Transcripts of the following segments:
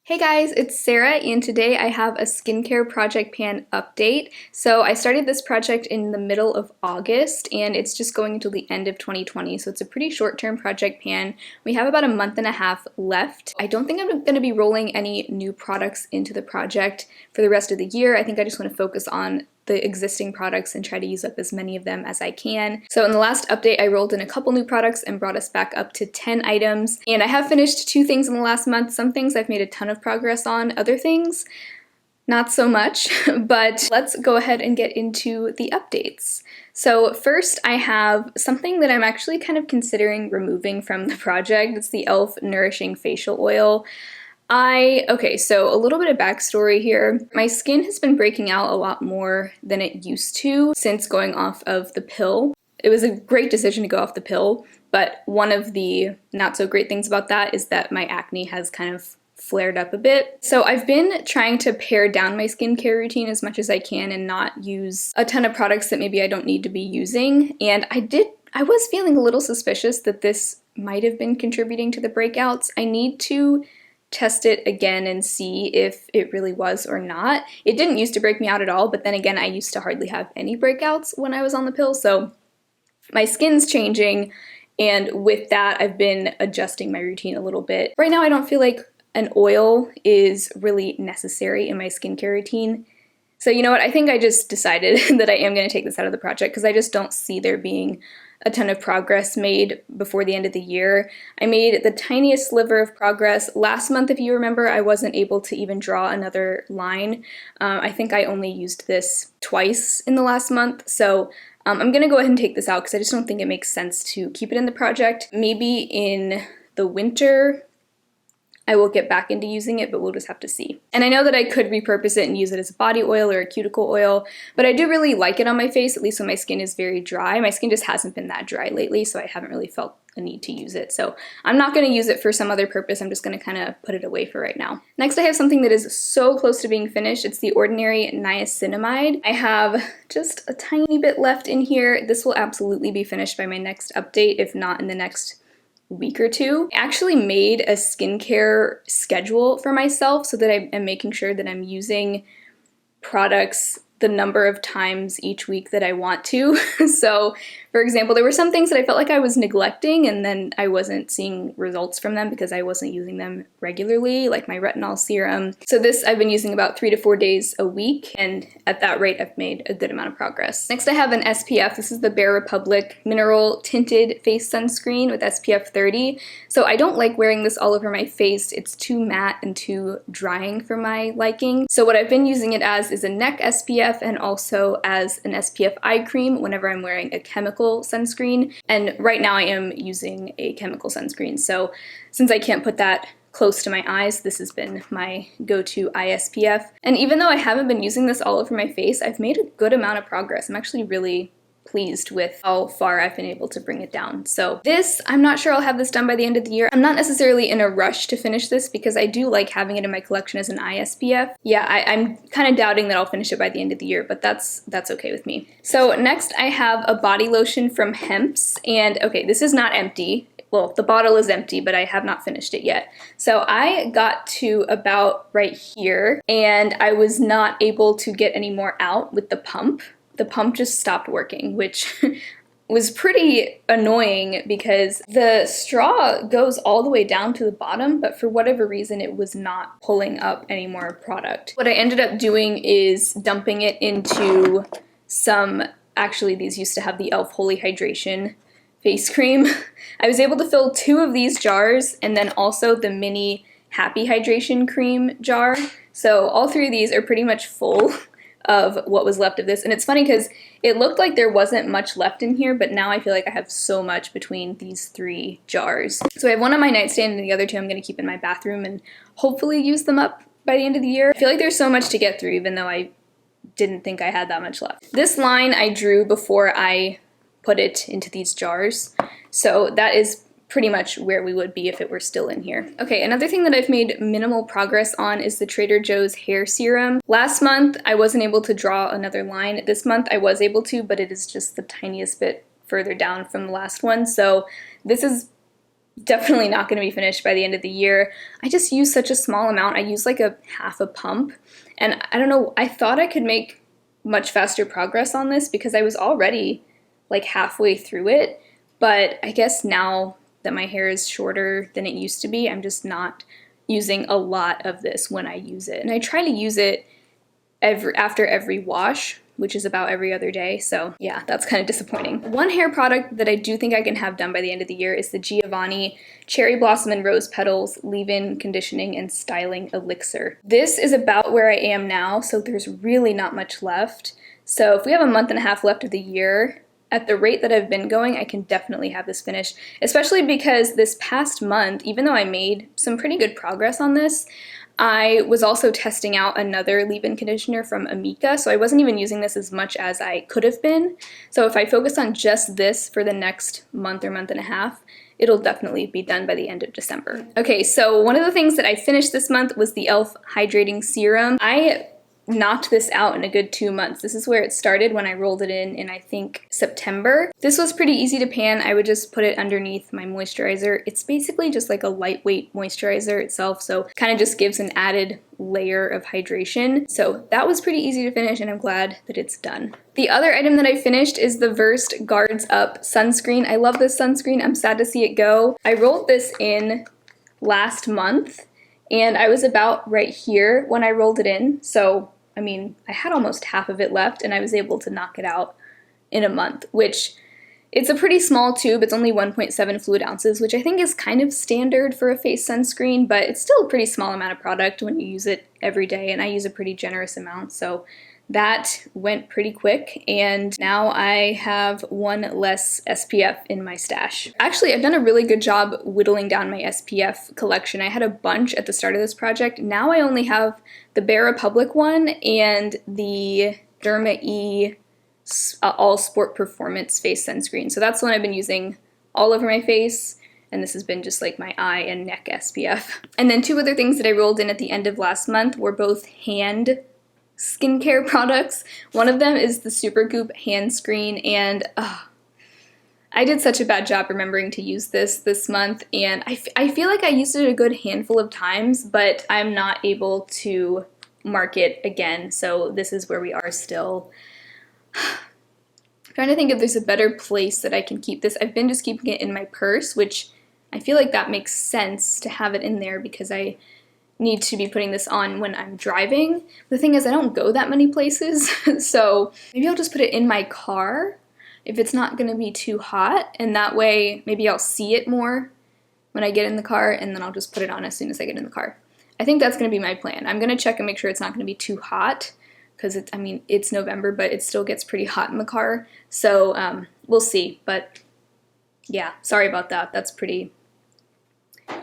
Hey guys, it's Sarah, and today I have a skincare project pan update. So I started this project in the middle of August, and it's just going until the end of 2020, so it's a pretty short-term project pan. We have about a month and a half left. I don't think I'm going to be rolling any new products into the project for the rest of the year. I think I just want to focus on the existing products and try to use up as many of them as I can. So in the last update, I rolled in a couple new products and brought us back up to 10 items. And I have finished 2 things in the last month. Some things I've made a ton of progress on, other things not so much, but let's go ahead and get into the updates. So first I have something that I'm actually kind of considering removing from the project. It's the e.l.f. Nourishing Facial Oil. Okay, so a little bit of backstory here. My skin has been breaking out a lot more than it used to since going off of the pill. It was a great decision to go off the pill, but one of the not so great things about that is that my acne has kind of flared up a bit. So I've been trying to pare down my skincare routine as much as I can and not use a ton of products that maybe I don't need to be using. And I was feeling a little suspicious that this might have been contributing to the breakouts. I need to test it again and see if it really was or not. It didn't used to break me out at all, but then again, I used to hardly have any breakouts when I was on the pill, so my skin's changing, and with that, I've been adjusting my routine a little bit. Right now, I don't feel like an oil is really necessary in my skincare routine. So you know what, I think I just decided that I am going to take this out of the project because I just don't see there being a ton of progress made before the end of the year. I made the tiniest sliver of progress. Last month, if you remember, I wasn't able to even draw another line. I think I only used this twice in the last month, so I'm gonna go ahead and take this out because I just don't think it makes sense to keep it in the project. Maybe in the winter, I will get back into using it, but we'll just have to see. And I know that I could repurpose it and use it as a body oil or a cuticle oil, but I do really like it on my face, at least when my skin is very dry. My skin just hasn't been that dry lately, so I haven't really felt a need to use it. So I'm not gonna use it for some other purpose. I'm just gonna kind of put it away for right now. Next, I have something that is so close to being finished. It's the Ordinary Niacinamide. I have just a tiny bit left in here. This will absolutely be finished by my next update, if not in the next week or two. I actually made a skincare schedule for myself so that I am making sure that I'm using products the number of times each week that I want to. So, for example, there were some things that I felt like I was neglecting and then I wasn't seeing results from them because I wasn't using them regularly, like my retinol serum. So this I've been using about 3 to 4 days a week, and at that rate I've made a good amount of progress. Next I have an SPF. This is the Bare Republic Mineral Tinted Face Sunscreen with SPF 30. So I don't like wearing this all over my face. It's too matte and too drying for my liking. So what I've been using it as is a neck SPF and also as an SPF eye cream whenever I'm wearing a chemical sunscreen. And right now I am using a chemical sunscreen. So since I can't put that close to my eyes, this has been my go-to eye SPF. And even though I haven't been using this all over my face, I've made a good amount of progress. I'm actually really pleased with how far I've been able to bring it down. So this, I'm not sure I'll have this done by the end of the year. I'm not necessarily in a rush to finish this because I do like having it in my collection as an eye SPF. Yeah, I'm kind of doubting that I'll finish it by the end of the year, but that's okay with me. So next I have a body lotion from Hemp's, and okay, this is not empty. Well, the bottle is empty, but I have not finished it yet. So I got to about right here, and I was not able to get any more out with the pump. The pump just stopped working, which was pretty annoying because the straw goes all the way down to the bottom, but for whatever reason, it was not pulling up any more product. What I ended up doing is dumping it into some, actually these used to have the e.l.f. Holy Hydration face cream. I was able to fill 2 of these jars and then also the mini Happy Hydration cream jar. So all 3 of these are pretty much full of what was left of this. And it's funny because it looked like there wasn't much left in here, but now I feel like I have so much between these 3 jars. So I have one on my nightstand and the other 2 I'm going to keep in my bathroom and hopefully use them up by the end of the year. I feel like there's so much to get through even though I didn't think I had that much left. This line I drew before I put it into these jars. So that is pretty much where we would be if it were still in here. Okay, another thing that I've made minimal progress on is the Trader Joe's hair serum. Last month, I wasn't able to draw another line. This month, I was able to, but it is just the tiniest bit further down from the last one. So this is definitely not going to be finished by the end of the year. I just use such a small amount. I use like a half a pump, and I don't know, I thought I could make much faster progress on this because I was already like halfway through it, but I guess now that my hair is shorter than it used to be, I'm just not using a lot of this when I use it. And I try to use it after every wash, which is about every other day. So yeah, that's kind of disappointing. One hair product that I do think I can have done by the end of the year is the Giovanni Cherry Blossom and Rose Petals Leave-In Conditioning and Styling Elixir. This is about where I am now, so there's really not much left. So if we have a month and a half left of the year, at the rate that I've been going, I can definitely have this finished, especially because this past month, even though I made some pretty good progress on this, I was also testing out another leave-in conditioner from Amika, so I wasn't even using this as much as I could have been. So if I focus on just this for the next month or month and a half, it'll definitely be done by the end of December. Okay, so one of the things that I finished this month was the e.l.f. Hydrating Serum. I knocked this out in a good 2 months. This is where it started when I rolled it in I think September. This was pretty easy to pan. I would just put it underneath my moisturizer. It's basically just like a lightweight moisturizer itself, so kind of just gives an added layer of hydration. So that was pretty easy to finish, and I'm glad that it's done. The other item that I finished is the Versed Guards Up Sunscreen. I love this sunscreen. I'm sad to see it go. I rolled this in last month, and I was about right here when I rolled it in, so I mean, I had almost half of it left, and I was able to knock it out in a month, which it's a pretty small tube. It's only 1.7 fluid ounces, which I think is kind of standard for a face sunscreen, but it's still a pretty small amount of product when you use it every day, and I use a pretty generous amount, so that went pretty quick, and now I have one less SPF in my stash. Actually, I've done a really good job whittling down my SPF collection. I had a bunch at the start of this project. Now I only have the Bare Republic one and the Derma E All Sport Performance face sunscreen. So that's the one I've been using all over my face, and this has been just like my eye and neck SPF. And then two other things that I rolled in at the end of last month were both hand skincare products. One of them is the Supergoop hand screen, and I did such a bad job remembering to use this month, and I feel like I used it a good handful of times, but I'm not able to mark it again, so this is where we are still. I'm trying to think if there's a better place that I can keep this. I've been just keeping it in my purse, which I feel like that makes sense to have it in there because I need to be putting this on when I'm driving. The thing is, I don't go that many places, so maybe I'll just put it in my car if it's not gonna be too hot, and that way maybe I'll see it more when I get in the car, and then I'll just put it on as soon as I get in the car. I think that's gonna be my plan. I'm gonna check and make sure it's not gonna be too hot, because I mean, it's November, but it still gets pretty hot in the car, so we'll see, but yeah, sorry about that. That's pretty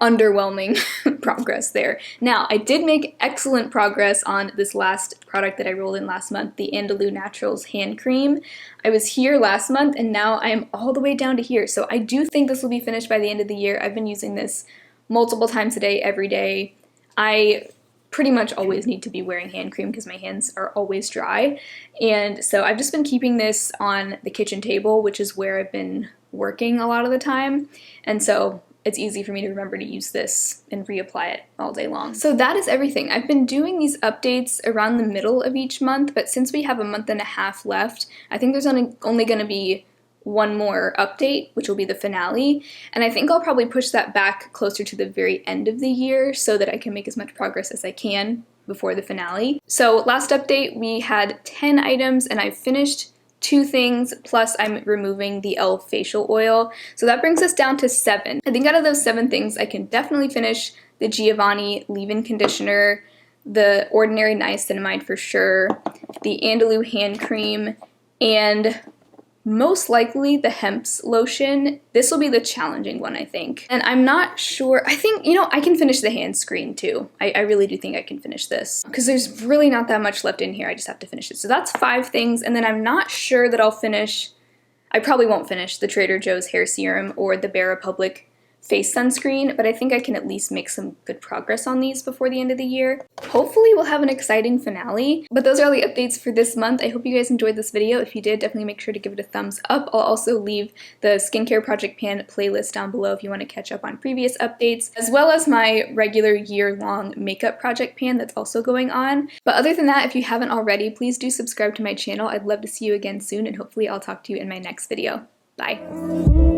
underwhelming progress there. Now, I did make excellent progress on this last product that I rolled in last month, the Andalou Naturals hand cream. I was here last month, and now I am all the way down to here, so I do think this will be finished by the end of the year. I've been using this multiple times a day, every day. I pretty much always need to be wearing hand cream because my hands are always dry, and so I've just been keeping this on the kitchen table, which is where I've been working a lot of the time, and so it's easy for me to remember to use this and reapply it all day long. So that is everything. I've been doing these updates around the middle of each month, but since we have a month and a half left, I think there's only going to be one more update, which will be the finale, and I think I'll probably push that back closer to the very end of the year so that I can make as much progress as I can before the finale. So last update, we had 10 items, and I finished 2 things, plus I'm removing the e.l.f. facial oil. So that brings us down to 7. I think out of those 7 things, I can definitely finish the Giovanni leave-in conditioner, the Ordinary Niacinamide for sure, the Andalou hand cream, and most likely the Hemp's lotion. This will be the challenging one, I think. And I'm not sure, I think, you know, I can finish the hand screen too. I really do think I can finish this because there's really not that much left in here. I just have to finish it. So that's 5 things. And then I'm not sure that I'll finish, I probably won't finish the Trader Joe's hair serum or the Bare Republic face sunscreen, but I think I can at least make some good progress on these before the end of the year. Hopefully we'll have an exciting finale, but those are all the updates for this month. I hope you guys enjoyed this video. If you did, definitely make sure to give it a thumbs up. I'll also leave the skincare project pan playlist down below if you want to catch up on previous updates, as well as my regular year-long makeup project pan that's also going on. But other than that, if you haven't already, please do subscribe to my channel. I'd love to see you again soon, and hopefully I'll talk to you in my next video. Bye!